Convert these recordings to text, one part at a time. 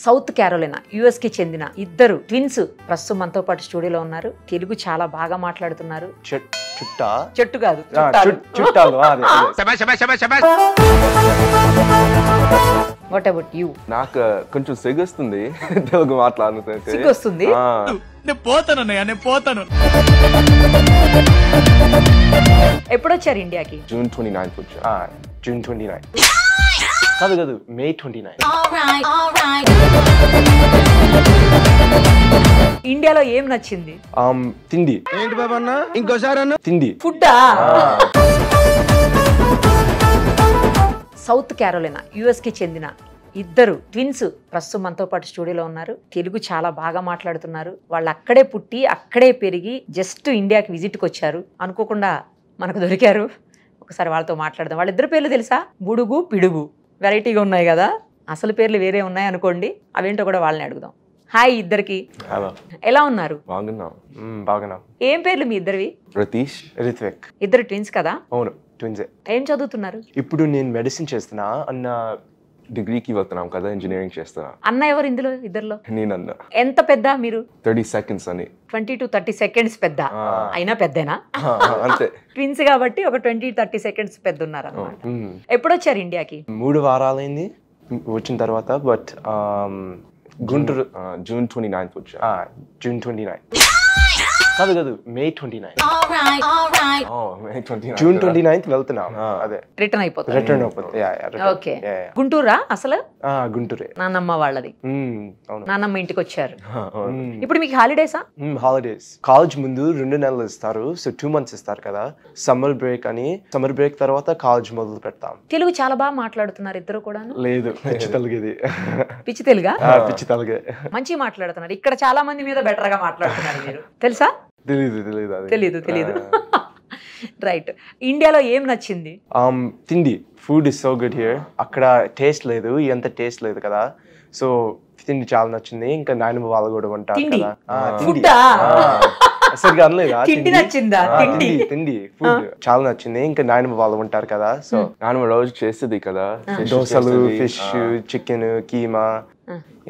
South Carolina US కి చెందిన ఇద్దరు ట్విన్స్ ప్రస్తుతం మనతో పాటు స్టూడియోలో ఉన్నారు. తెలుగు చాలా బాగా మాట్లాడుతున్నారు. చెట్టు కాదు చుట్టాలు. What about you? నాకు కొంచెం సిగ్గొస్తుంది తెలుగు మాట్లాడుతుంటే. సిగ్గొస్తుంది? నేను పోతాను. ఎప్పుడొచ్చారు ఇండియాకి? జూన్ 29 వచ్చా. జూన్ 29 కాదు మే 29. ఇండియాలో ఏం నచ్చింది? తిండి. ఏంటి బాబా అన్న ఇంకోసారి అన్న? తిండి. ఫుడ్డా? సౌత్ క్యారోలినా యుఎస్ కి చెందిన ఇద్దరు ట్విన్స్ ప్రస్తుతం మనతో పాటు స్టూడియోలో ఉన్నారు. తెలుగు చాలా బాగా మాట్లాడుతున్నారు. వాళ్ళు అక్కడే పుట్టి అక్కడే పెరిగి జస్ట్ ఇండియాకి విజిట్కి వచ్చారు. అనుకోకుండా మనకు దొరికారు. ఒకసారి వాళ్ళతో మాట్లాడదాం. వాళ్ళిద్దరు పేర్లు తెలుసా? బుడుగు, పిడుగు. వెరైటీగా ఉన్నాయి కదా. అసలు పేర్లు వేరే ఉన్నాయి అనుకోండి. అవేంటో కూడా వాళ్ళని అడుగుదాం. హాయ్ ఇద్దరికి. హలో. ఎలా ఉన్నారు? బాగున్నాం. ఏం పేర్లు మీ ఇద్దరివి? రతీష్, రిత్విక్. ఇద్దరు ట్విన్స్ కదా? అవును, ట్విన్సే. ఏం చదువుతున్నారు? ఇప్పుడు నేను మెడిసిన్ చేస్తున్నా. అన్న డిగ్రీకి వెళ్తున్నాం కదా, ఇంజనీరింగ్ చేస్తున్నా. అన్న ఎవరు ఇందులో ఇద్దరులో? నేనన్న. ఎంత పెద్ద మీరు? 30 seconds అని. 20 to 30 seconds పెద్ద. అయినా పెద్దనా? అంతే. ట్విన్స్ కాబట్టి ఒక 20-30 seconds పెద్ద ఉన్నారు అన్నమాట. ఎప్పుడొచ్చారు ఇండియాకి? 3 వారాలైంది వచ్చిన తర్వాత. బట్ గుంటూరు జూన్ 29 వచ్చా. జూన్ 29 కాదు మే 29. జూన్ 29 వెళ్తున్నాం. అదే రిటర్న్ అయిపోతుంది. ఓకే. గుంటూరా అసలు? గుంటూరే. నాన్నమ్మ వాళ్ళది. అవును. నాన్నమ్మ ఇంటికి వచ్చారు. ఇప్పుడు మీకు హాలిడేసా? హాలిడేస్. కాలేజ్ ముందు 2 నెలలు ఇస్తారు. సో 2 months ఇస్తారు కదా. సమ్మర్ బ్రేక్ అని. సమ్మర్ బ్రేక్ తర్వాత కాలేజ్ మొదలు పెడతాం. తెలుగు చాలా బాగా మాట్లాడుతున్నారు ఇద్దరు కూడా. లేదు, పిచ్చి తెలుగుది. పిచ్చి తెలుగా? పిచ్చి తెలుగే. మంచి మాట్లాడుతున్నారు. ఇక్కడ చాలా మంది మీద బెటర్ గా మాట్లాడుతున్నారు మీరు. తెలుసా? తెలీదు. రైట్. ఇండియాలో ఏం నచ్చింది? తిండి. Food is so good here. అక్కడ టేస్ట్ లేదు, ఎంత టేస్ట్ లేదు కదా. సో తిండి చాలా నచ్చింది. ఇంకా నాయనమ్మ వాళ్ళు కూడా ఉంటారు కదా. సరిగా అనలేదా? తిండి నచ్చిందా? తిండి ఫుడ్ చాలా నచ్చింది. ఇంకా నాయనమ్మ వాళ్ళు ఉంటారు కదా. సో నాయనమ్మ రోజు చేస్తుంది కదా, దోశలు, ఫిష్, చికెన్, కీమా,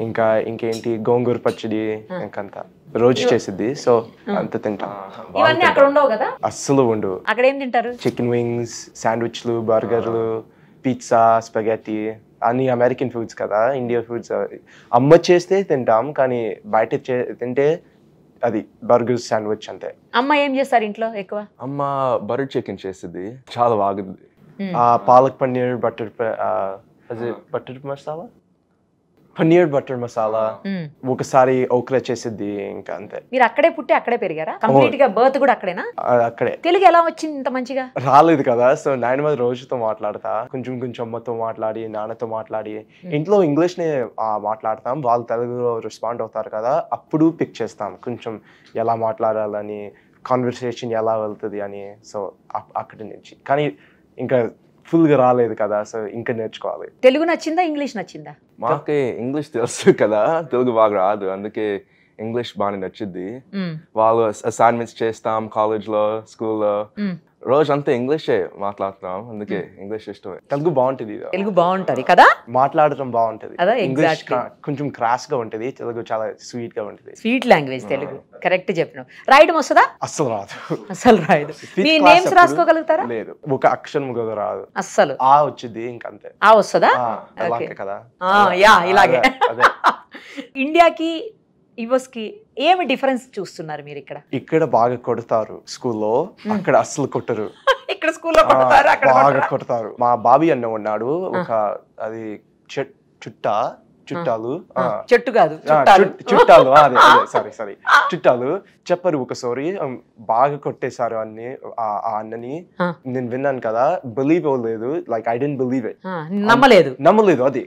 ఇంకా ఇంకేంటి గోంగూర పచ్చడి, ఇంకంతా రోజు చేసిద్ది. సో అంత తింటాం. ఇవన్నీ అక్కడ ఉండవు కదా? అస్సలు ఉండవు. అక్కడ ఏం తింటారు? చికెన్ వింగ్స్, శాండ్విచ్లు, బర్గర్లు, పిజ్జా, స్పగెటీ, అన్ని అమెరికన్ ఫుడ్స్ కదా. ఇండియా ఫుడ్స్ అమ్మ చేస్తే తింటాం, కానీ బయట తింటే అది బర్గర్, శాండ్విచ్ అంతే. అమ్మ ఏం చేస్తారు ఇంట్లో ఎక్కువ? అమ్మ బటర్ చికెన్ చేస్తుంది, చాలా బాగుంది. పాలక్ పన్నీర్, బటర్ మసాలా, పన్నీర్ బటర్ మసాలా, ఒకసారి ఓక్రా చేసిద్ది, ఇంకా అంతే. మీరు అక్కడే పుట్టి అక్కడే పెరిగారా? కంప్లీట్ గా బర్త్ కూడా అక్కడేనా? అక్కడే. తెలుగు ఎలా వచ్చింది ఇంత మంచిగా? రాలేదు కదా. సో నాయనమ్మ రోజుతో మాట్లాడతా, కొంచెం అమ్మతో మాట్లాడి, నాన్నతో మాట్లాడి, ఇంట్లో ఇంగ్లీష్ నే మాట్లాడతాం. వాళ్ళు తెలుగులో రెస్పాండ్ అవుతారు కదా, అప్పుడు పిక్ చేస్తాం కొంచెం ఎలా మాట్లాడాలని, కాన్వర్సేషన్ ఎలా వెళ్తుంది అని. సో అక్కడి నుంచి. కానీ ఇంకా ఫుల్ గా రాలేదు కదా. సో ఇంకా నేర్చుకోవాలి. తెలుగు నచ్చిందా, ఇంగ్లీష్ నచ్చిందా? మాకే ఇంగ్లీష్ తెలుసు కదా, తెలుగు బాగా రాదు. అందుకే ఇంగ్లీష్ బాగా నచ్చింది. వాళ్ళు అసైన్మెంట్స్ చేస్తాం కాలేజ్ లో, స్కూల్లో, రోజు అంతా ఇంగ్లీషే మాట్లాడుతున్నాం. అందుకే ఇంగ్లీష్ ఇష్టమే. తెలుగు బాగుంటది. తెలుగు బాగుంటది కదా, మాట్లాడటం బాగుంటది. ఇంగ్లీష్ కొంచెం క్రాస్ గా ఉంటది, తెలుగు చాలా స్వీట్ గా ఉంటది. Sweet language Telugu. కరెక్ట్ చెప్పినావు. రాయడం వస్తుందా? అస్సలు రాదు. అసలు రాయదు. మీ నేమ్స్ రాసుకోగలుగుతారా? లేదు, ఒక అక్షరం కూడా రాదు. అస్సలు ఆ వచ్చింది, ఇంకంతే. ఆ వస్తుందా? కదా. యా, ఇలాగే. ఇండియాకి యుఎస్ కి ఏమి డిఫరెన్స్ చూస్తున్నారు మీరు? ఇక్కడ బాగా కొడతారు స్కూల్లో, అక్కడ అస్సలు కొట్టరు. ఇక్కడ స్కూల్లో కొడతారు, అక్కడ బాగా కొడతారు. మా బాబీ అన్న ఉన్నాడు, ఒక అది చుట్టాలు, చెట్టు కాదు చుట్టాలు, సారీ చుట్టాలు చెప్పరు. ఒకసారి బాగా కొట్టేశారు ఆ అన్నని. నేను విన్నాను కదా, బిలీవ్ అవ్వలేదు. Like I don't believe it. నమ్మలేదు అది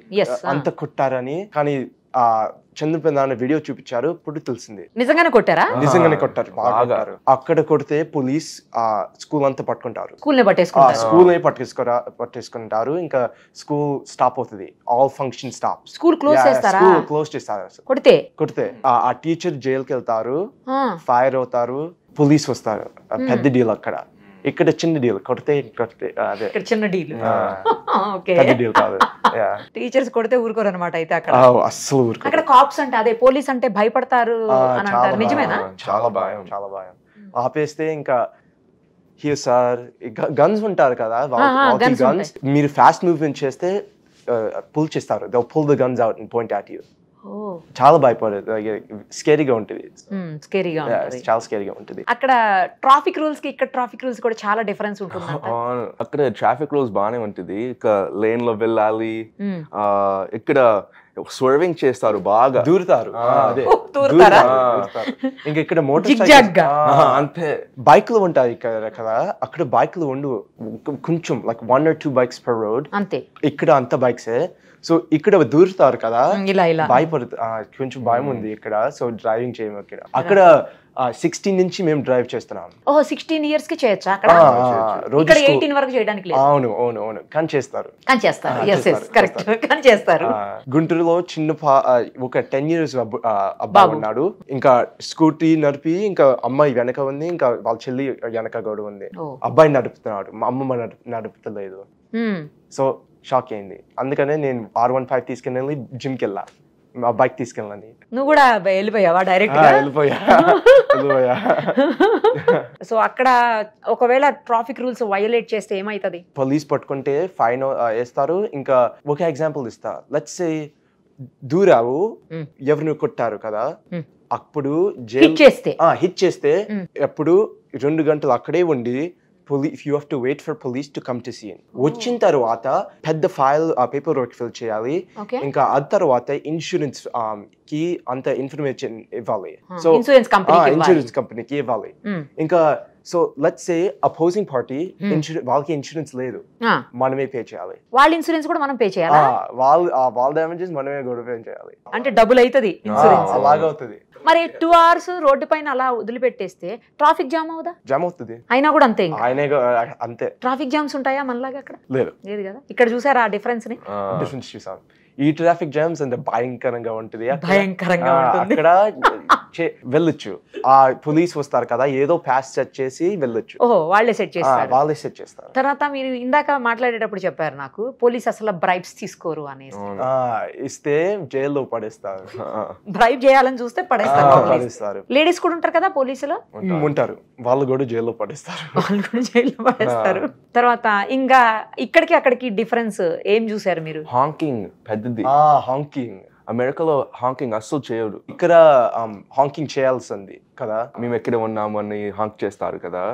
అంత కొట్టారని. కానీ చంద్రప్రధాన వీడియో చూపించారు, ఇప్పుడు తెలిసింది. నిజంగానే కొట్టారా? నిజంగానే కొట్టారు, బాగా. అక్కడ కొడితే పోలీస్ స్కూల్ అంతా పట్టుకుంటారు, స్కూల్ పట్టేసుకుంటారు. ఇంకా స్కూల్ స్టాప్ అవుతుంది, all function stop. School close చేస్తారు కొడితే. ఆ టీచర్ జైలుకి వెళ్తారు, ఫైర్ అవుతారు, పోలీస్ వస్తారు. పెద్ద డీల్ అక్కడ. ఇక్కడ చిన్న డీల్ కొడితే అదే ఇక్కడ చిన్న డీల్. ఓకే, పెద్ద డీల్ కాదు. టీచర్స్ కొడితే ఊరుకోరు అనమాట అయితే అక్కడ. అస్సలు ఊరుకో. అక్కడ కాప్స్ అంటే అదే పోలీస్ అంటే భయపడతారు అని అంటారు, నిజమేనా? చాలా భయం, చాలా భయం. ఆపేస్తే ఇంకా హియర్ సార్ గన్స్ ఉంటారు కదా, గన్స్ మీరు ఫాస్ట్ మూవ్మెంట్ చేస్తే పుల్ చేస్తారు. They pull the guns out and point at you. చాలా భయపడదు, స్కేరీగా ఉంటుంది. స్కేరీగా ఉంటుంది, చాలా స్కేరీగా ఉంటుంది. అక్కడ ట్రాఫిక్ రూల్స్ కి ఇక్కడ ట్రాఫిక్ రూల్స్ కూడా చాలా డిఫరెన్స్ ఉంటుంది. అక్కడ ట్రాఫిక్ రూల్స్ బాగానే ఉంటుంది. ఇక లేన్ లో వెళ్ళాలి, ఇక్కడ స్వర్వింగ్ చేస్తారు, బాగా దూరుతారు. ఇంకా ఇక్కడ అంతే. బైక్లు ఉంటాయి కదా, అక్కడ బైక్లు ఉండవు, కొంచెం like 1 or 2 bikes per road అంతే. ఇక్కడ అంత బైక్సే. సో ఇక్కడ దూరుతారు కదా, ఇలా ఇలా భయపడుతుంది, కొంచెం భయం ఉంది ఇక్కడ. సో డ్రైవింగ్ చేయము ఇక్కడ. అక్కడ 16 నుంచి మేము డ్రైవ్ చేస్తున్నాం. 16 years కి చేయొచ్చా అక్కడ? ఇక్కడ 18 వరకు చేయడానికి లేదు. అవును అవును అవును, కానీ చేస్తారు. కరెక్ట్, కానీ చేస్తారు. గుంటూరులో చిన్న ఒక 10 years అబ్బాయి ఉన్నాడు. ఇంకా స్కూటీ నడిపి, ఇంకా అమ్మాయి వెనక ఉంది, ఇంకా వాళ్ళ చెల్లి వెనక కూడా ఉంది. అబ్బాయి నడుపుతున్నాడు, మా అమ్మ నడుపుతలేదు. సో షాక్ అయింది. అందుకనే నేను R15 తీసుకుని వెళ్ళి జిమ్కి వెళ్ళా, ఆ బైక్ తీసుకెళ్ళాను. నువ్వు కూడా వెళ్ళిపోయావా డైరెక్ట్? వెళ్ళిపోయా. సో అక్కడ ఒకవేళ ట్రాఫిక్ రూల్స్ వయోలేట్ చేస్తే ఏమైతుంది? పోలీస్ పట్టుకుంటే ఫైన్ వేస్తారు. ఇంకా ఒక ఎగ్జాంపుల్ ఇస్తా. లెట్స్ సే దూరావు, ఎవరిని కొట్టారు కదా, అప్పుడు హిట్ చేస్తే ఎప్పుడు 2 గంటలు అక్కడే ఉండి you have to wait for police to come to scene. వచ్చిన తర్వాత పెద్ద ఫైల్ పేపర్ వర్క్ ఫిల్ చేయాలి. ఇంకా ఆ తర్వాత ఇన్సూరెన్స్ కి అంత ఇన్ఫర్మేషన్ ఇవ్వాలి. సో ఇన్సూరెన్స్ కంపెనీకి ఇవ్వాలి. ఇంకా so let's say opposing party వాళ్ళకి ఇన్సూరెన్స్ లేదు, మనమే పే చేయాలి. వాళ్ళ ఇన్సూరెన్స్ కూడా మనం పే చేయాలి. వాళ్ళ డ్యామేజెస్ మనమే కూడా పే చేయాలి. అంటే డబుల్ అవుతుంది ఇన్సూరెన్స్. అలాగే అవుతుంది. మరి 2 hours రోడ్డు పైన అలా వదిలిపెట్టేస్తే ట్రాఫిక్ జామ్ అవుదా? జామ్ అవుతుంది. అయినా కూడా అంతే, ఇంకా అంతే. ట్రాఫిక్ జామ్స్ ఉంటాయా మనలాగా? అక్కడ లేదు కదా. ఇక్కడ చూసారా ఆ డిఫరెన్స్ ని? డిఫరెన్స్ చూసాం. ఈ ట్రాఫిక్ జామ్స్ అంటే భయంకరంగా ఉంటుంది. అక్కడ వెళ్ళొచ్చు, ఆ పోలీస్ వస్తారు కదా, ఏదో పాస్ సెట్ చేసి వెళ్ళొచ్చు. వాళ్ళే సెట్ చేస్తారు. తర్వాత మీరు ఇందాక మాట్లాడేటప్పుడు చెప్పారు నాకు, పోలీస్ అసలు బ్రైబ్స్ తీసుకోరు అనేసి. ఇస్తే జైల్లో పడేస్తారు. బ్రైబ్ చేయాలని చూస్తే పడేస్తారు. లేడీస్ కూడా ఉంటారు కదా పోలీసులో? ఉంటారు, వాళ్ళు కూడా జైల్లో పడేస్తారు. తర్వాత ఇంకా ఇక్కడికి అక్కడికి డిఫరెన్స్ ఏం చూసారు మీరు? హాంకింగ్ పెద్దది. హాంకింగ్ అమెరికాలో హాంకింగ్ అస్సలు చేయరు. ఇక్కడ హాంకింగ్ చేయాల్సింది కదా, మేము ఎక్కడ ఉన్నామని హాంక్ చేస్తారు కదా.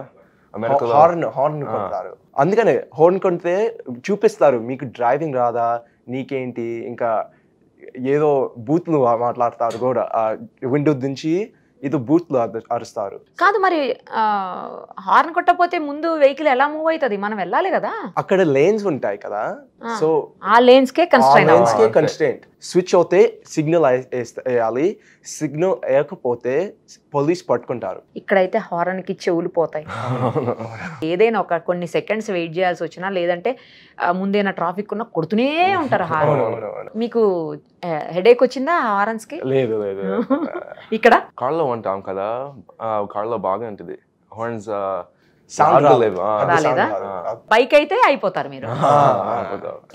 అమెరికాలో హార్న్ కొడతారు. అందుకనే హార్న్ కొడితే చూపిస్తారు, మీకు డ్రైవింగ్ రాదా, నీకేంటి. ఇంకా ఏదో బూత్లు మాట్లాడతారు కూడా, విండో నుంచి ఏదో బూత్లు అరుస్తారు. కాదు మరి హార్న్ కొట్టకపోతే ముందు వెహికల్ ఎలా మూవ్ అవుతుంది? మనం వెళ్ళాలి కదా. అక్కడ లేన్స్ ఉంటాయి కదా, సో ఆ లేన్స్ కే కన్స్ట్రెయింట్. స్విచ్ అవుతే సిగ్నల్ వేయాలి, సిగ్నల్ వేయకపోతే పోలీస్ పట్టుకుంటారు. ఇక్కడైతే హార్న్ కి చెవులు పోతాయి. ఏదైనా ఒక కొన్ని సెకండ్స్ వెయిట్ చేయాల్సి వచ్చినా, లేదంటే ముందేనా ట్రాఫిక్ ఉన్నా కొడుతూనే ఉంటారు హార్న్. మీకు హెడేక్ వచ్చిందా హార్న్స్ కి? లేదు. ఇక్కడ కార్లో ఉంటాం కదా, కార్లో బాగా ఉంటుంది హార్న్స్. బైక్ అయితే అయిపోతారు మీరు.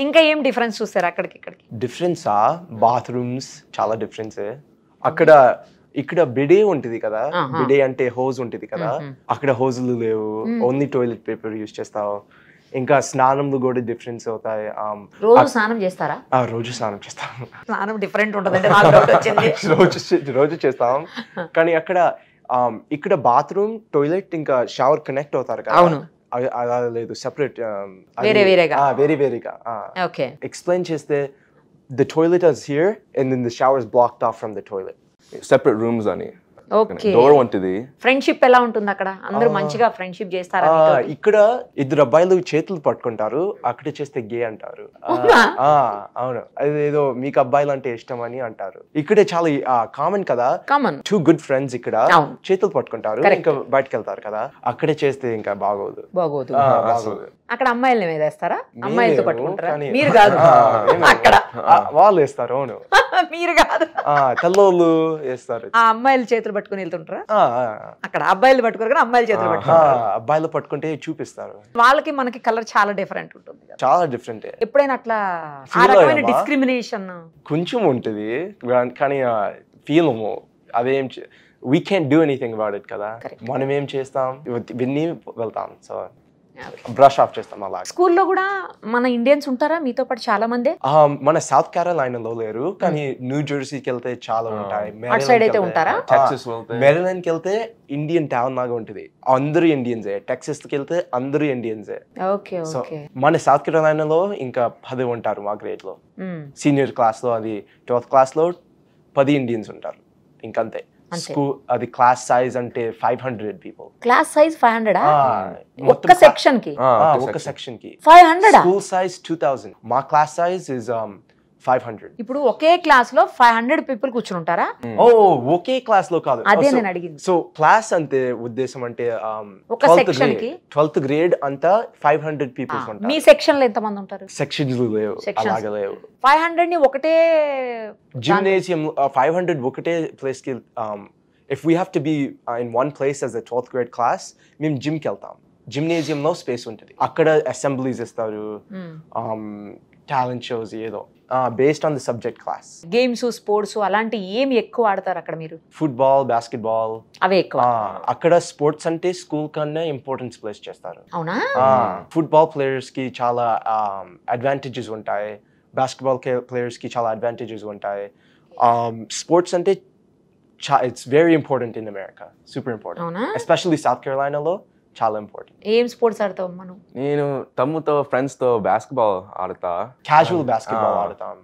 ఇంకా ఏం డిఫరెన్స్ చూస్తారు అక్కడికి ఇక్కడికి? డిఫరెన్సా? బాత్రూమ్స్ చాలా డిఫరెన్స్. ఇక్కడ బిడే ఉంటుంది కదా, బిడే అంటే హోజ్ ఉంటుంది కదా, అక్కడ హోజులు లేవు, ఓన్లీ టాయిలెట్ పేపర్ యూజ్ చేస్తావు. ఇంకా స్నానంలో కూడా డిఫరెన్స్ అవుతాయి. రోజు స్నానం చేస్తారా? రోజు స్నానం చేస్తాం. స్నానం డిఫరెంట్ ఉంటుంది, రోజు చేస్తాం. కానీ ఇక్కడ బాత్రూమ్, టాయిలెట్ ఇంకా షవర్ కనెక్ట్ అవుతారు కదా. అవును, అలా లేదు, సెపరేట్, వేరేగా. ఎక్స్ప్లెయిన్ చేస్తే the toilet is here and then the shower is blocked off from the toilet. Separate rooms ani. Okay. Door ఉంటుంది. ఫ్రెండ్షిప్ ఎలా ఉంటుంది అక్కడ? అందరూ మంచిగా ఫ్రెండ్షిప్ చేస్తారా? ఇక్కడ 2 అబ్బాయిలు చేతులు పట్టుకుంటారు, అక్కడ చేస్తే గే అంటారు. అవును, అదేదో మీకు అబ్బాయిలు అంటే ఇష్టం అని అంటారు. ఇక్కడే చాలా కామన్ కదా, 2 good friends ఇక్కడ చేతులు పట్టుకుంటారు, ఇంకా బయటకు వెళ్తారు కదా, అక్కడే చేస్తే ఇంకా బాగోదు. అక్కడ అమ్మాయిల మీద వేస్తారా? అమ్మాయిలతో మేము, పట్టుకుంటారా? కానీ- మీరు కాదు మేము- అక్కడ వాళ్ళు వేస్తారు. అవును. మీరు కాదు తెల్లోళ్ళు వేస్తారు. ఆ అమ్మాయిల చేతులు పట్టుకుని వెళ్తుంటారా? ఆ, అక్కడ అబ్బాయిలు పట్టుకోరు కానీ అమ్మాయిల చేతులు ఆ, పట్టుకుంటారు. అబ్బాయిలు పట్టుకుంటే చూపిస్తారు. వాళ్ళకి మనకి కలర్ చాలా డిఫరెంట్ ఉంటుంది కదా. చాలా డిఫరెంట్. ఎప్పుడైనా అట్లా ఆ Feel రకమైన అయ్యామా? డిస్క్రిమినేషన్ కొంచెం ఉంటుంది కానీ ఫీలము అదేం we can do anything about it కదా. Correct. మనం ఏం చేస్తాం, విన్ని వెళ్తాం. సో బ్రష్ ఆఫ్ చేస్తాం అలా. స్కూల్లో కూడా మన ఇండియన్స్ ఉంటారా మీతో పాటు చాలా మంది? మన సౌత్ కేరళైనాలో లేరు కానీ న్యూ జెర్సీకి వెళ్తే చాలా ఉంటాయి. అటు సైడ్ అయితే ఉంటారా? Texas వెళ్తే మెరీలాండ్కి వెళ్తే ఇండియన్ టౌన్ లాగా ఉంటుంది. అందరూ ఇండియన్సే. టెక్సస్కి వెళ్తే అందరూ ఇండియన్సే. Okay so okay. మన సౌత్ కేరళైనాలో ఇంకా 10 ఉంటారు మా గ్రేడ్ లో. సీనియర్ క్లాస్ లో అది 12th క్లాస్ లో 10 ఇండియన్స్ ఉంటారు ఇంకంతే. స్కూల్ అది క్లాస్ సైజ్ అంటే 500 పీపుల్. క్లాస్ సైజ్ 500 మొత్తం ఒక్క సెక్షన్ కి? ఒక సెక్షన్ కి 500. School size 2000. మా క్లాస్ సైజ్ ఇస్ 500. ఇప్పుడు ఒకే క్లాస్ లో 500 పీపుల్ కూర్చుని ఉంటారా? ఓ ఒకే క్లాస్ లో కాదు. అదే నేను అడిగింది. సో క్లాస్ అంటే ఉద్దేశం అంటే ఒక సెక్షన్ కి 12th గ్రేడ్ అంతా 500 పీపుల్స్ మీ ఉంటారు. సెక్షన్ లో ఎంత మంది ఉంటారు? సెక్షన్స్ లేవు, Sections. అలాగే లేవు. 500 ని ఒకటే జిమ్నేజియం 500 ఒకటే ప్లేస్ కి. If we have to be in one place as a 12th grade class మేము జిమ్ కి వెళ్తాం. జిమ్నేజియంలో స్పేస్ ఉంటుంది. అక్కడ అసెంబ్లీస్ ఇస్తారు, టాలెంట్ షోస్ ఏదో based on the subject class. Games sports అలాంటి ఏమి ఎక్కువ ఆడతారు అక్కడ మీరు? ఫుట్బాల్, బాస్కెట్బాల్ అవే ఎక్కువ. అక్కడ స్పోర్ట్స్ అంటే స్కూల్ కన్నా ఇంపార్టెన్స్ ప్లేస్ చేస్తారు. అవునా? ఫుట్బాల్ ప్లేయర్స్ కి చాలా అడ్వాంటేజెస్ ఉంటాయి. బాస్కెట్బాల్ ప్లేయర్స్ కి చాలా అడ్వాంటేజెస్ ఉంటాయి. స్పోర్ట్స్ అంటే it's very important in America. Super important. అవునా? ఎస్పెషల్లీ సౌత్ కేరళైనాలో చాలా ఇంపార్టెంట్. ఏం స్పోర్ట్స్ ఆడతావు మనం? నేను తమ్ముతో ఫ్రెండ్స్ తో బాస్కెట్బాల్ ఆడతా. క్యాజువల్ బాస్కెట్బాల్ ఆడతాం.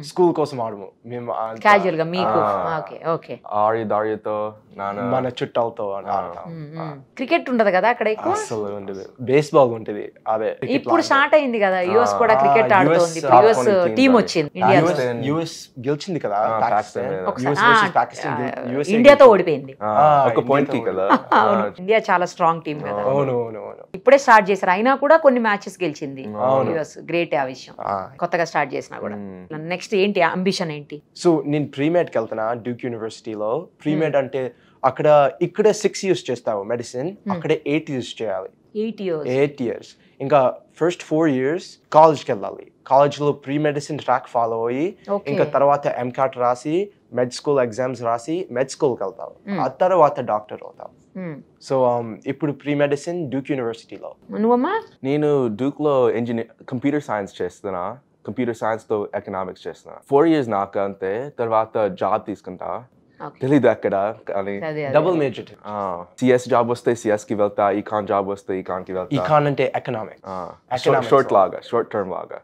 స్కూల్ కోసం ఆడము మేము. క్యాజువల్ గా మీకు? Okay okay. దారితో నాన్న మన చుట్టాలతో ఆడతాం. క్రికెట్ ఉండదు కదా అక్కడ ఎక్కువ? అసలు ఉండదు. బేస్బాల్ ఉంటుంది. అదే ఇప్పుడు స్టార్ట్ అయింది కదా, యుఎస్ కూడా cricket US ఆడుతోంది. top US 20 team team వచ్చింది అది. ఇండియాలో. యుఎస్ గెలిచింది కదా పాకిస్తాన్ మీద. ఒకసారి ఇండియాతో ఓడిపోయింది. ఒక పాయింట్ కి కదా. అవును, ఇండియా చాలా స్ట్రాంగ్ టీం కదా. అవును అవును అవును. ఇప్పుడే స్టార్ట్ చేశారు అయినా కూడా కొన్ని మ్యాచెస్ గెలిచింది అవును. యుఎస్. గ్రేట్ ఆ విషయం. కొత్తగా స్టార్ట్ చేసినా కూడా. నెక్స్ట్ ఏంటి అంబిషన్ ఏంటి? సో నేను ప్రీమెడ్కి వెళ్తున్నా డ్యూక్ యూనివర్సిటీలో. ప్రీమెడ్ అంటే ఇక్కడ 6 years చేస్తావు మెడిసిన్, అక్కడ 8 years చేయాలి. 8 years. ఇంకా ఫస్ట్ 4 years కాలేజ్కి వెళ్ళాలి. కాలేజ్లో ప్రీ మెడిసిన్ ట్రాక్ ఫాలో అయ్యి ఇంకా తర్వాత ఎంకాట్ రాసి మెడ్ స్కూల్ ఎగ్జామ్స్ రాసి మెడ్ స్కూల్కి వెళ్తావు. ఆ తర్వాత డాక్టర్ అవుతావు. సో ఇప్పుడు ప్రీ మెడిసిన్ డ్యూక్ యూనివర్సిటీలో. నువ్వమ్మా? నేను డ్యూక్ లో కంప్యూటర్ సైన్స్ చేస్తున్నా. కంప్యూటర్ సైన్స్ తో ఎకనామిక్స్ చేస్తున్నా. 4 years నాకు అంతే. తర్వాత జాబ్ తీసుకుంటా. తెలీదు ఎక్కడ కానీ డబుల్ మేజర్. సిఎస్ జాబ్ వస్తే సిఎస్ కి వెళ్తా. ఈకాన్ జాబ్ వస్తే ఈకాన్ కి వెళ్తా. ఈకాన్ అంటే ఎకనామిక్స్. షార్ట్ టర్మ్ లాగా.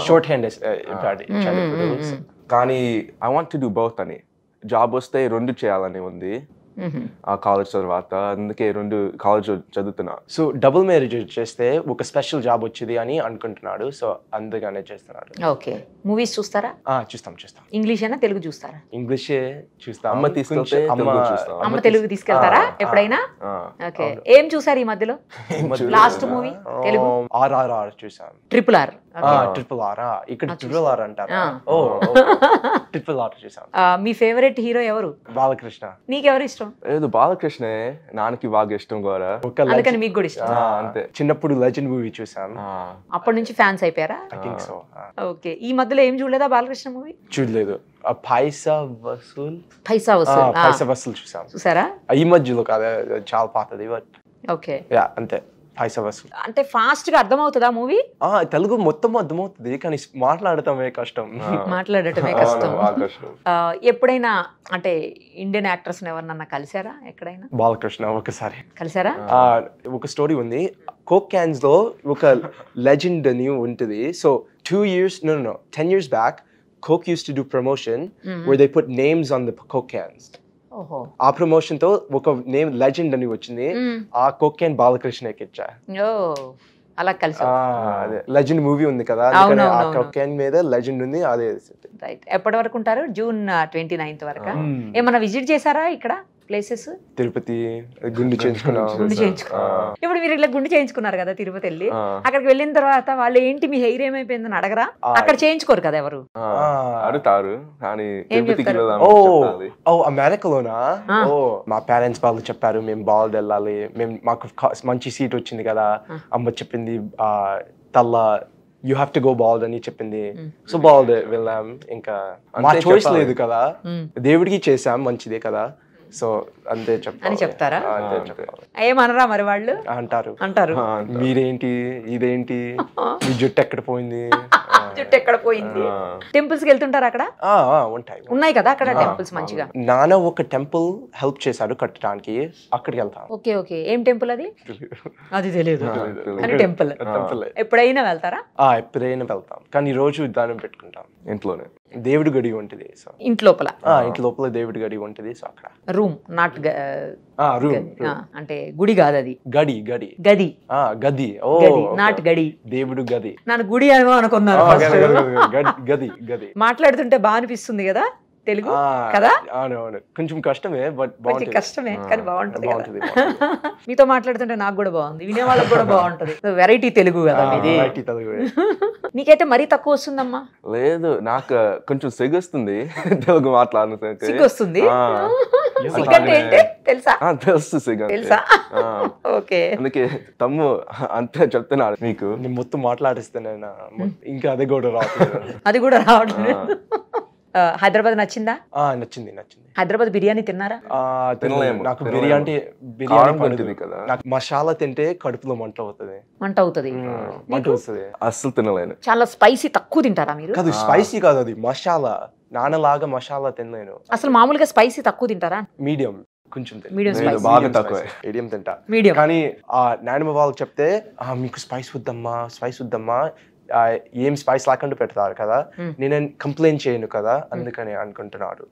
Short hand. కానీ I want to do both అని. జాబ్ వస్తే 2 చేయాలని ఉంది ఆ కాలేజ్ తర్వాత. అందుకే 2 కాలేజ్ చదువుతున్నా. సో డబుల్ మేజర్ చేస్తే ఒక స్పెషల్ జాబ్ వచ్చింది అని అనుకుంటున్నాడు. సో అందుకనే చేస్తున్నాడు. ఓకే. మూవీస్ చూస్తారా? చూస్తాం. ఇంగ్లీష్ అయినా తెలుగు చూస్తారా? ఇంగ్లీషే చూస్తాం. అమ్మ తీసుకెళ్తే తెలుగు చూస్తాం. అమ్మ తెలుగు తీసుకెళ్తారా ఎప్పుడైనా? ఓకే. ఏం చూసారు ఈ మధ్యలో? లాస్ట్ మూవీ తెలుగు RRR చూసాం. RRR. Triple R. ఇక్కడ ట్రిపుల్ ఆర్ అంటారు. ఓ ట్రిపుల్ ఆర్ చూసాం. మీ ఫేవరెట్ హీరో ఎవరు? బాలకృష్ణ. నీకెవరు ఇష్టం? ఏదో బాలకృష్ణే. నాన్నకి బాగా ఇష్టం కూడా. అందుకని మీకు కూడా ఇష్టం. అంతే. చిన్నప్పుడు లెజెండ్ మూవీ చూసాం. అప్పటి నుంచి ఫ్యాన్స్ అయిపోయారా? I think so. ఓకే. ఈ మధ్యలో ఏం చూడలేదా బాలకృష్ణ మూవీ? చూడలేదు. పైసా వసూల్ చూసాం. చూసారా? ఈ మధ్యలో కాదు, చాలా పాతది. ఓకే. అంతే. పైసా వసూల్ అంటే ఫాస్ట్ గా అర్థమవుతుందా మూవీ? తెలుగు మొత్తం అర్థమవుతుంది కానీ మాట్లాడటమే కష్టం. మాట్లాడటమే కష్టం. ఎప్పుడైనా అంటే ఇండియన్ యాక్టర్స్ ఎవరినన్నా కలిసారా ఎక్కడైనా? బాలకృష్ణ ఒకసారి కలిసారా? ఒక స్టోరీ ఉంది. కోక్ క్యాన్స్ లో ఒక లెజెండ్ అని ఉంటుంది. So 10 years back Coke used to do promotion where they put names on the Coke cans. ఆ ప్రమోషన్ తో ఒక నేమ్ లెజెండ్ అని వచ్చింది. ఆ కోక్ క్యాన్ బాలకృష్ణకి ఇచ్చా. అలా కలిసి లెజెండ్ మూవీ ఉంది కదా, ఆ కోక్ క్యాన్ మీద లెజెండ్ ఉంది. అదే రైట్. ఎప్పటి వరకు ఉంటారు? June 29th వరకు. ఏమన్నా విజిట్ చేశారా ఇక్కడ? ప్లేసెస్? తిరుపతి గుండు చేయించుకున్నాం. గుండు చేయించుకున్నారు. ఇప్పుడు మీరు ఇలా గుండు చేయించుకున్నారు కదా తిరుపతి వెళ్ళి, అక్కడికి వెళ్ళిన తర్వాత వాళ్ళు ఏంటి మీ హెయిర్ ఏమైపోయిందని అడగరా? అక్కడ చేయించుకోరు కదా ఎవరు? అడుగుతారు కానీ అమెరికాలోనా? ఓ మా పేరెంట్స్ వాళ్ళు చెప్పారు మేము బాల్డ్ వెళ్ళాలి, మేము మాకు మంచి సీట్ వచ్చింది కదా, అమ్మ చెప్పింది తల్ల you have to go bald అని చెప్పింది. సో బాల్డ్ వెళ్ళాం. ఇంకా మా చాయిస్ లేదు కదా, దేవుడికి చేసాం మంచిదే కదా, సో అంతే అని చెప్తారా? అంతే చెప్పాలి. ఏమనరా మరి వాళ్ళు? అంటారు అంటారు మీరేంటి ఇదేంటి మీ జుట్టు ఎక్కడ పోయింది, జుట్టు ఎక్కడ పోయింది. టెంపుల్స్ కి వెళ్తుంటారు అక్కడ? ఉంటాయి, ఉన్నాయి కదా అక్కడ టెంపుల్స్ మంచిగా. నాన్న ఒక టెంపుల్ హెల్ప్ చేశారు కట్టడానికి, అక్కడికి వెళ్తాం. ఓకే ఓకే, ఏం టెంపుల్ అది? అది తెలియదు కానీ టెంపుల్. ఎప్పుడైనా వెళ్తారా? ఎప్పుడైనా వెళ్తాం, కానీ రోజు దానం పెట్టుకుంటాం ఇంట్లోనే. దేవుడి గడి ఉంటుంది, సో ఇంటి లోపల ఇంటి లోపల దేవుడి గడి ఉంటుంది, సో అక్కడ రూమ్ నాట్ రూమ్ అంటే గుడి కాదు అది, గడి గడి గది గది. ఓ నాట్ గడి, దేవుడు గది. నన్ను గుడి ఏమో అనుకున్నాను. గది గది మాట్లాడుతుంటే బాగా అనిపిస్తుంది కదా తెలుగు కదా? అవునవును, కొంచెం కష్టమే బట్ కష్టమే కానీ బాగుంటుంది. మీతో మాట్లాడుతుంటే నాకు కూడా బాగుంది, వినే వాళ్ళకి కూడా బాగుంటది. వెరైటీ తెలుగు కదా మీది. నీకైతే మరీ తక్కువ వస్తుందమ్మా? లేదు, నాకు కొంచెం సిగ్గొస్తుంది తెలుగు మాట్లాడిన. సిగ్గొస్తుంది? సిగ్గంటే ఏంటి తెలుసా? తెలుసు సిగ్గ తెలుసా? ఓకే, అందుకే తమ్ము అంతే చెప్తున్నాడు మీకు. నేను మొత్తం మాట్లాడిస్తాను, ఇంకా అది కూడా రావట్లేదు. అది కూడా రావట్లేదు. హైదరాబాద్ నచ్చిందా? నచ్చింది నచ్చింది. హైదరాబాద్ బిర్యానీ తిన్నారా? తినలేము. నాకు బిర్యానీ కదా, నాకు మసాలా తింటే కడుపులో మంట అవుతుంది. మంట అవుతుంది. అస్సలు తినలేను. చాలా స్పైసీ తక్కువ తింటారా మీరు? కాదు స్పైసీ కాదు, అది మసాలా. నాన్నలాగా మసాలా తినలేను. అసలు మామూలుగా స్పైసీ తక్కువ తింటారా? మీడియం, కొంచెం బాగా తక్కువ, మీడియం తింటా. మీడియం. కానీ నాయనమ్మ వాళ్ళు చెప్తే మీకు స్పైస్ వద్దమ్మా ఏం స్పైస్ లేకుండా పెడతారు కదా, నేను కంప్లైంట్ చేయను కదా, అందుకని అనుకుంటున్నాడు.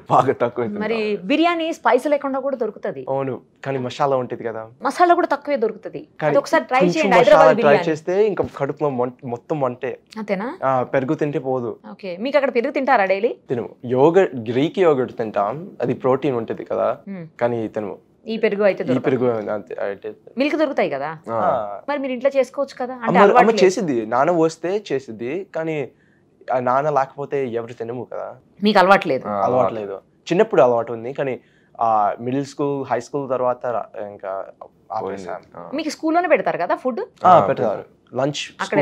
బాగా తక్కువ. మరి బిర్యానీ స్పైస్ లేకుండా కూడా దొరుకుతుంది. అవును, కానీ మసాలా ఉంటుంది కదా, మసాలా కూడా తక్కువే దొరుకుతుంది. ఒకసారి ట్రై చేయండి. హైదరాబాద్ ట్రై చేస్తే ఇంకా కడుపులో మొత్తం వంటే. అంతేనా? పెరుగు తింటే పోదు. ఓకే, మీకు అక్కడ పెరుగు తింటారా డైలీ? తిను. గ్రీక్ యోగర్ట్ తింటాం, అది ప్రోటీన్ ఉంటుంది కదా, కానీ తిను. ఈ పెరుగు అయితే మిల్క్ దొరుకుతాయి కదా, మరి మీరు ఇంట్లో చేసుకోవచ్చు కదా. అమ్మ చేసిద్ది, నాన్న వస్తే చేసిద్ది, కానీ నాన్న లేకపోతే ఎవరు తినము కదా. మీకు అలవాట్లేదు. చిన్నప్పుడు అలవాటు ఉంది, కానీ మిడిల్ స్కూల్ హై స్కూల్ తర్వాత ఇంకా మీకు స్కూల్లోనే పెడతారు కదా ఫుడ్? పెడతారు. లంచ్ అక్కడ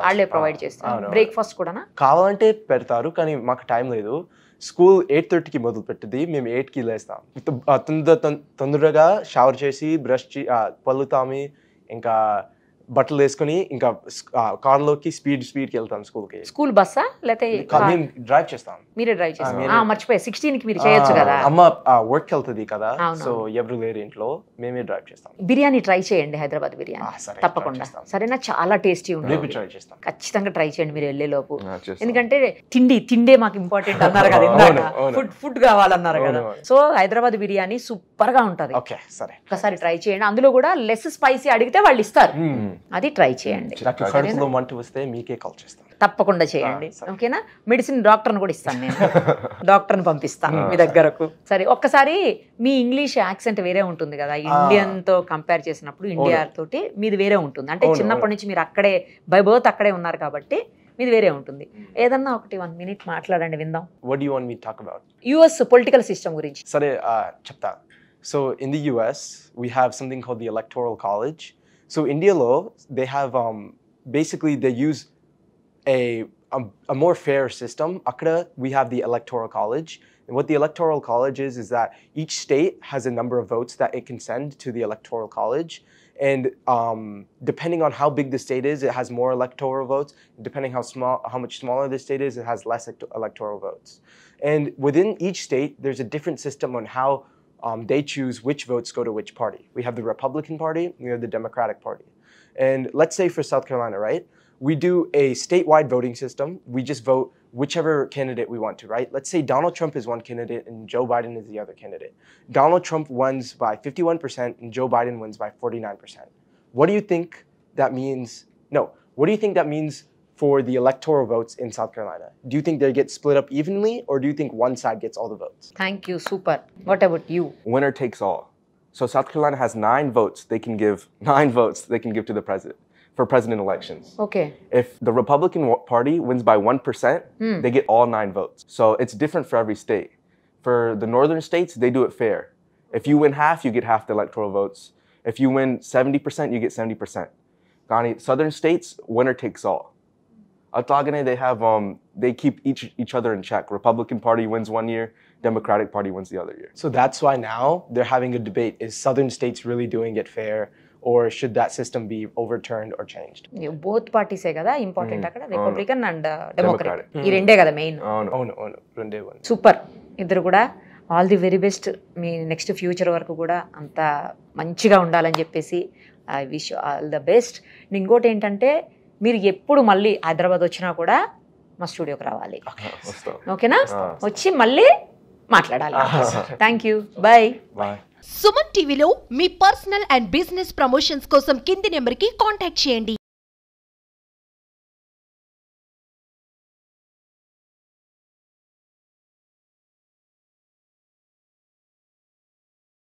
వాళ్ళే ప్రొవైడ్ చేస్తారు. బ్రేక్ఫాస్ట్ కూడా కావాలంటే పెడతారు, కానీ మాకు టైం లేదు. స్కూల్ 8:30కి మొదలు పెట్టింది, మేము 8కి లేస్తాం. తొందరగా షవర్ చేసి బ్రష్ పళ్ళు తామి ఇంకా బట్టలు వేసుకుని ఇంకా కార్లోకి స్పీడ్కి వెళ్తాం స్కూల్కి. స్కూల్ బస్సా లేకపోతే డ్రైవ్ చేస్తాం? మీరే డ్రైవ్ చేస్తాం. మర్చిపోయి 16కి మీరు చేయొచ్చు కదా. అమ్మ వర్క్ వెళ్తుంది కదా, సో ఎవరు లేరు ఇంట్లో, మేమే డ్రైవ్ చేస్తాం. బిర్యానీ ట్రై చేయండి, హైదరాబాద్ బిర్యానీ తప్పకుండా. సరేనా? చాలా టేస్టీ ఉంటుంది. ట్రై చేస్తాం. ఖచ్చితంగా ట్రై చేయండి మీరు వెళ్ళే లోపు, ఎందుకంటే తిండే మాకు ఇంపార్టెంట్ అన్నారు కదా ఇందాక. ఫుడ్ కావాలన్నారు కదా, సో హైదరాబాద్ బిర్యానీ సూపర్ గా ఉంటది. ఒకసారి ట్రై చేయండి. అందులో కూడా లెస్ స్పైసీ అడిగితే వాళ్ళు ఇస్తారు, అది ట్రై చేయండి. తప్పకుండా చేయండి, ఓకేనా? మెడిసిన్ డాక్టర్ని కూడా ఇస్తాను నేను, డాక్టర్ని పంపిస్తాను మీ దగ్గరకు. సరే, ఒక్కసారి మీ ఇంగ్లీష్ యాక్సెంట్ వేరే ఉంటుంది కదా, ఇండియన్ తో కంపేర్ చేసినప్పుడు ఇండియా తోటి మీది వేరే ఉంటుంది. అంటే చిన్నప్పటి నుంచి మీరు అక్కడే బై బర్త్ అక్కడే ఉన్నారు కాబట్టి మీది వేరే ఉంటుంది. ఏదన్నా ఒకటి 1 minute మాట్లాడండి, విందాం. US పొలిటికల్ సిస్టమ్ గురించి. సరే చెప్తా. So in the US we have something called the Electoral College. So India law, they have basically they use a more fair system. Akada we have the Electoral College. And what the Electoral College is that each state has a number of votes that it can send to the Electoral College. And depending on how big the state is, it has more electoral votes. Depending how much smaller the state is, it has less electoral votes. And within each state, there's a different system on how they choose which votes go to which party. We have the Republican Party, we have the Democratic Party. And let's say for South Carolina, right? We do a statewide voting system. We just vote whichever candidate we want to, right? Let's say Donald Trump is one candidate and Joe Biden is the other candidate. Donald Trump wins by 51% and Joe Biden wins by 49%. What do you think that means? No, what do you think that means for the electoral votes in South Carolina? Do you think they get split up evenly, or do you think one side gets all the votes? Thank you, super. What about you? Winner takes all. So South Carolina has 9 votes. They can give 9 votes. They can give to the president for president elections. Okay. If the Republican Party wins by 1%, they get all 9 votes. So it's different for every state. For the northern states, they do it fair. If you win half, you get half the electoral votes. If you win 70%, you get 70%. Ghani, southern states, winner takes all. Atagane, they keep each other in check. Republican Party wins one year, Democratic Party wins the other year. So that's why now they're having a debate. Is southern states really doing it fair, or should that system be overturned or changed? Both పార్టీసే కదా important అక్కడ, Republican and Democrat. Democratic. ఈ రెండే కదా main. Oh no, Runde one. Super. ఇద్దరు కూడా all the very best. Me next future వరకు కూడా అంత మంచిగా ఉండాలని చెప్పేసి I wish all the best. ఇంకోటి ఏంటంటే మీరు ఎప్పుడు మళ్ళీ హైదరాబాద్ వచ్చినా కూడా మా స్టూడియోకి రావాలి, ఓకేనా? వచ్చి మళ్ళీ మాట్లాడాలి. Thank you, bye. Bye. Suman టీవీలో మీ పర్సనల్ అండ్ బిజినెస్ ప్రమోషన్స్ కోసం కింది నెంబర్కి కాంటాక్ట్ చేయండి.